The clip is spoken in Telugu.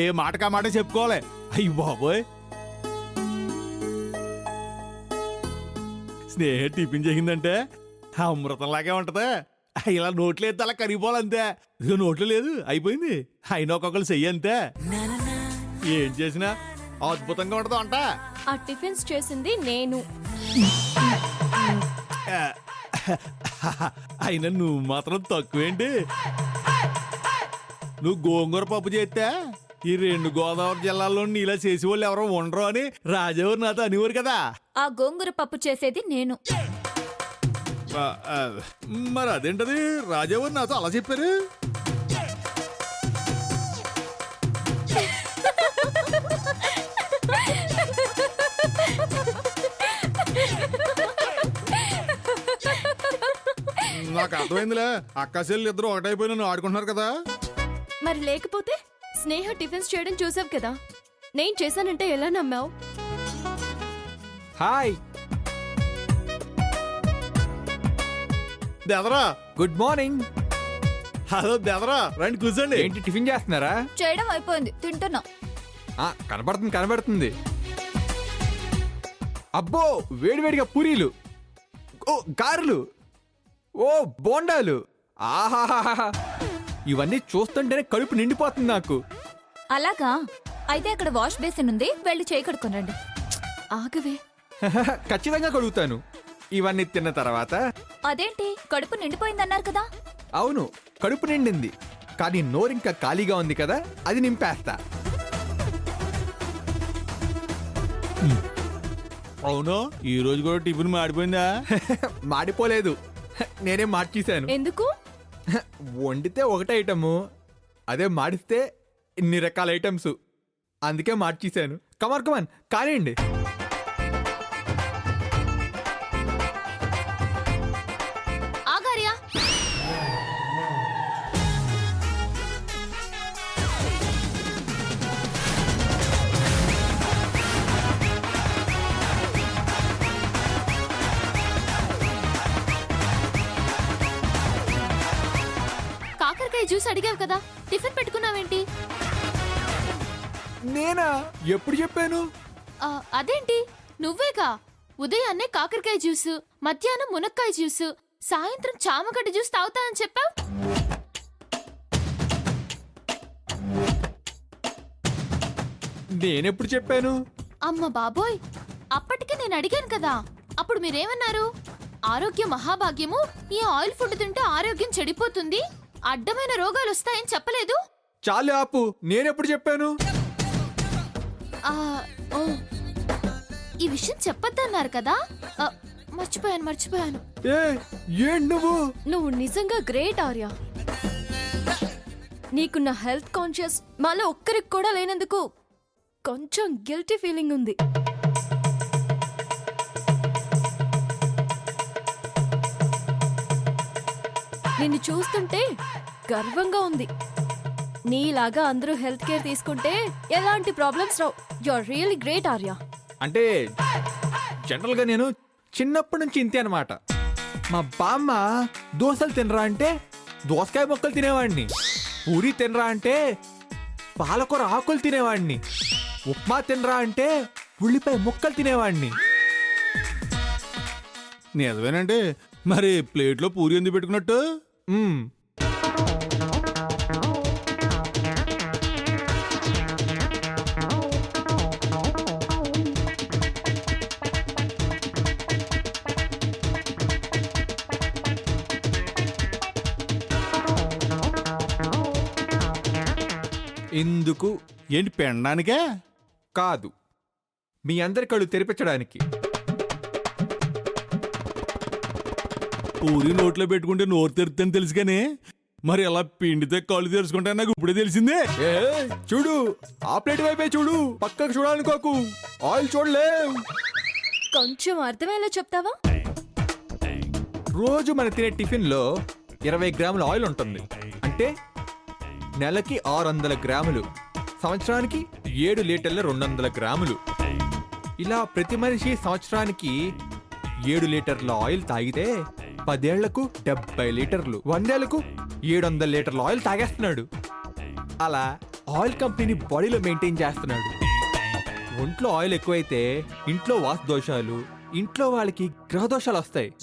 ఏ మాటకా మాట చెప్పుకోవాలి. అయ్యి బాబోయ్, స్నేహ టిఫిన్ చేసిందంటే అమృతంలాగే ఉంటదా. ఇలా నోట్లో ఎత్తే అలా కరిగిపోవాలంతే. ఇదిగో నోట్లో లేదు, అయిపోయింది. అయినా ఒక్కొక్కరు చెయ్యి అంతే. ఏం చేసినా అద్భుతంగా ఉంటదో అంట. ఆ టిఫిన్స్ చేసింది నేను. అయినా నువ్వు మాత్రం తక్కువేంటి. నువ్వు గోంగూర పప్పు చేస్తే ఈ 2 గోదావరి జిల్లాల్లో నీలా చేసి వాళ్ళు ఎవరో ఉండరు అని రాజావారు నాతో అనేవారు కదా. ఆ గోంగూర పప్పు చేసేది నేను. మరి అదేంటది, రాజావారు నాతో అలా చెప్పారు. నాకు అర్థమైందిలే, అక్క చెల్లి ఇద్దరు ఒకటైపోయి నన్ను ఆడుకుంటున్నారు కదా. మరి లేకపోతే స్నేహ టిఫిన్స్ చేయడం చూసావు కదా. నేను చేశానంటే ఎలా నమ్మావు? హాయ్, బెదరా. Good morning. హలో బెదరా, రండి కూర్చోండి. ఏంటి టిఫిన్ చేస్తున్నారా? చేయడం అయిపోయింది, తింటున్నా. కనబడుతుంది. అబ్బో, వేడివేడిగా పూరీలు, ఓ గారెలు, ఓ బోండాలు. ఆహాహా, ఇవన్నీ చూస్తుంటేనే కడుపు నిండిపోతుంది నాకు. అలాగా? అయితే అక్కడ వాష్ బేసిన్ ఉంది, వెళ్ళి చేయి కడుక్కొని రండి. ఆగవే. ఖచ్చితంగా కడుగుతాను ఇవన్నీ తిన్న తర్వాత. అదేంటి, కడుపు నిండిపోయిందన్నారు కదా? అవును, కడుపు నిండింది, కానీ నోరింకా ఖాళీగా ఉంది కదా, అది నింపేస్తా. అవును, ఈ రోజు కూడా టిఫిన్ మాడిపోయిందా? మాడిపోలేదు, నేనే మార్చేశాను. ఎందుకు? వండితే ఒకటే ఐటము, అదే మాడిస్తే ఇన్ని రకాల ఐటమ్స్, అందుకే మార్చేశాను. కమాన్ కానివ్వండి. ఆగార్యా, కాకరకాయ జ్యూస్ అడిగావు కదా, టిఫిన్ పెట్టుకున్నావేంటి? నేనా? ఎప్పుడు చెప్పాను? అదేంటి, నువ్వేగా ఉదయాన్నే కాకరకాయ జ్యూస్, మధ్యాహ్నం మునక్కాయ జ్యూస్, సాయంత్రం చామగడ్డ జ్యూస్ తాగుతానని చెప్పావు. నేనెప్పుడు చెప్పాను? అమ్మ బాబోయ్, అప్పటికే నేను అడిగాను కదా, అప్పుడు మీరేమన్నారు? ఆరోగ్య మహాభాగ్యము, ఈ ఆయిల్ ఫుడ్ తింటే ఆరోగ్యం చెడిపోతుంది, అడ్డమైన రోగాలు వస్తాయని చెప్పలేదు? చాలు ఆపు, నేనెప్పుడు చెప్పాను? ఓ, ఈ విషయం చెప్పొద్దన్నారు కదా. మర్చిపోయాను. ఏంటి నువ్వు నిజంగా గ్రేట్ ఆర్య. నీకున్న హెల్త్ కాన్షియస్ మాలో ఒక్కరికి కూడా లేనందుకు కొంచెం గిల్టీ ఫీలింగ్ ఉంది. నిన్ను చూస్తుంటే గర్వంగా ఉంది. నీలాగా అందరూ హెల్త్ కేర్ తీసుకుంటే ఎలాంటి ప్రాబ్లమ్స్ రావు. You are really great Arya. అంటే జనరల్ గా నేను చిన్నప్పటి నుంచి ఇంతే అనమాట. మా బామ్మ దోశలు తినరా అంటే దోసకాయ మొక్కలు తినేవాడిని, పూరి తినరా అంటే పాలకూర ఆకులు తినేవాడిని, ఉప్మా తినరా అంటే ఉల్లిపాయ ముక్కలు తినేవాడిని. నిజమేనండి, మరి ప్లేట్లో పూరి ఎందుకు పెట్టుకున్నట్టు? ఎందుకు? ఏంటి, పెనడానికే? కాదు, మీ అందరి కళ్ళు తెరిపించడానికి. పూరి నోట్లో పెట్టుకుంటే నోరు తెరుతుందని తెలుసు కానీ మరి అలా పిండితే కళ్ళు తెరుచుకుంటా నాకు ఇప్పుడే తెలిసిందే. చూడు, ఆ ప్లేట్ వైపే చూడు, పక్కకు చూడాలనుకోకు, ఆయిల్ చూడలే. కొంచెం అర్థమయ్యేలా చెప్తావా? రోజు మన తినే టిఫిన్ లో 20 గ్రాముల ఆయిల్ ఉంటుంది. అంటే నెలకి 600 గ్రాములు, సంవత్సరానికి 7 లీటర్ల 200 గ్రాములు. ఇలా ప్రతి మనిషి సంవత్సరానికి 7 లీటర్ల ఆయిల్ తాగితే 10 ఏళ్లకు 70 లీటర్లు, 100 ఏళ్లకు 700 లీటర్ల ఆయిల్ తాగేస్తున్నాడు. అలా ఆయిల్ కంపెనీని బాడీలో మెయింటైన్ చేస్తున్నాడు. ఒంట్లో ఆయిల్ ఎక్కువైతే ఇంట్లో వాస్తు దోషాలు, ఇంట్లో వాళ్ళకి గ్రహ దోషాలు వస్తాయి.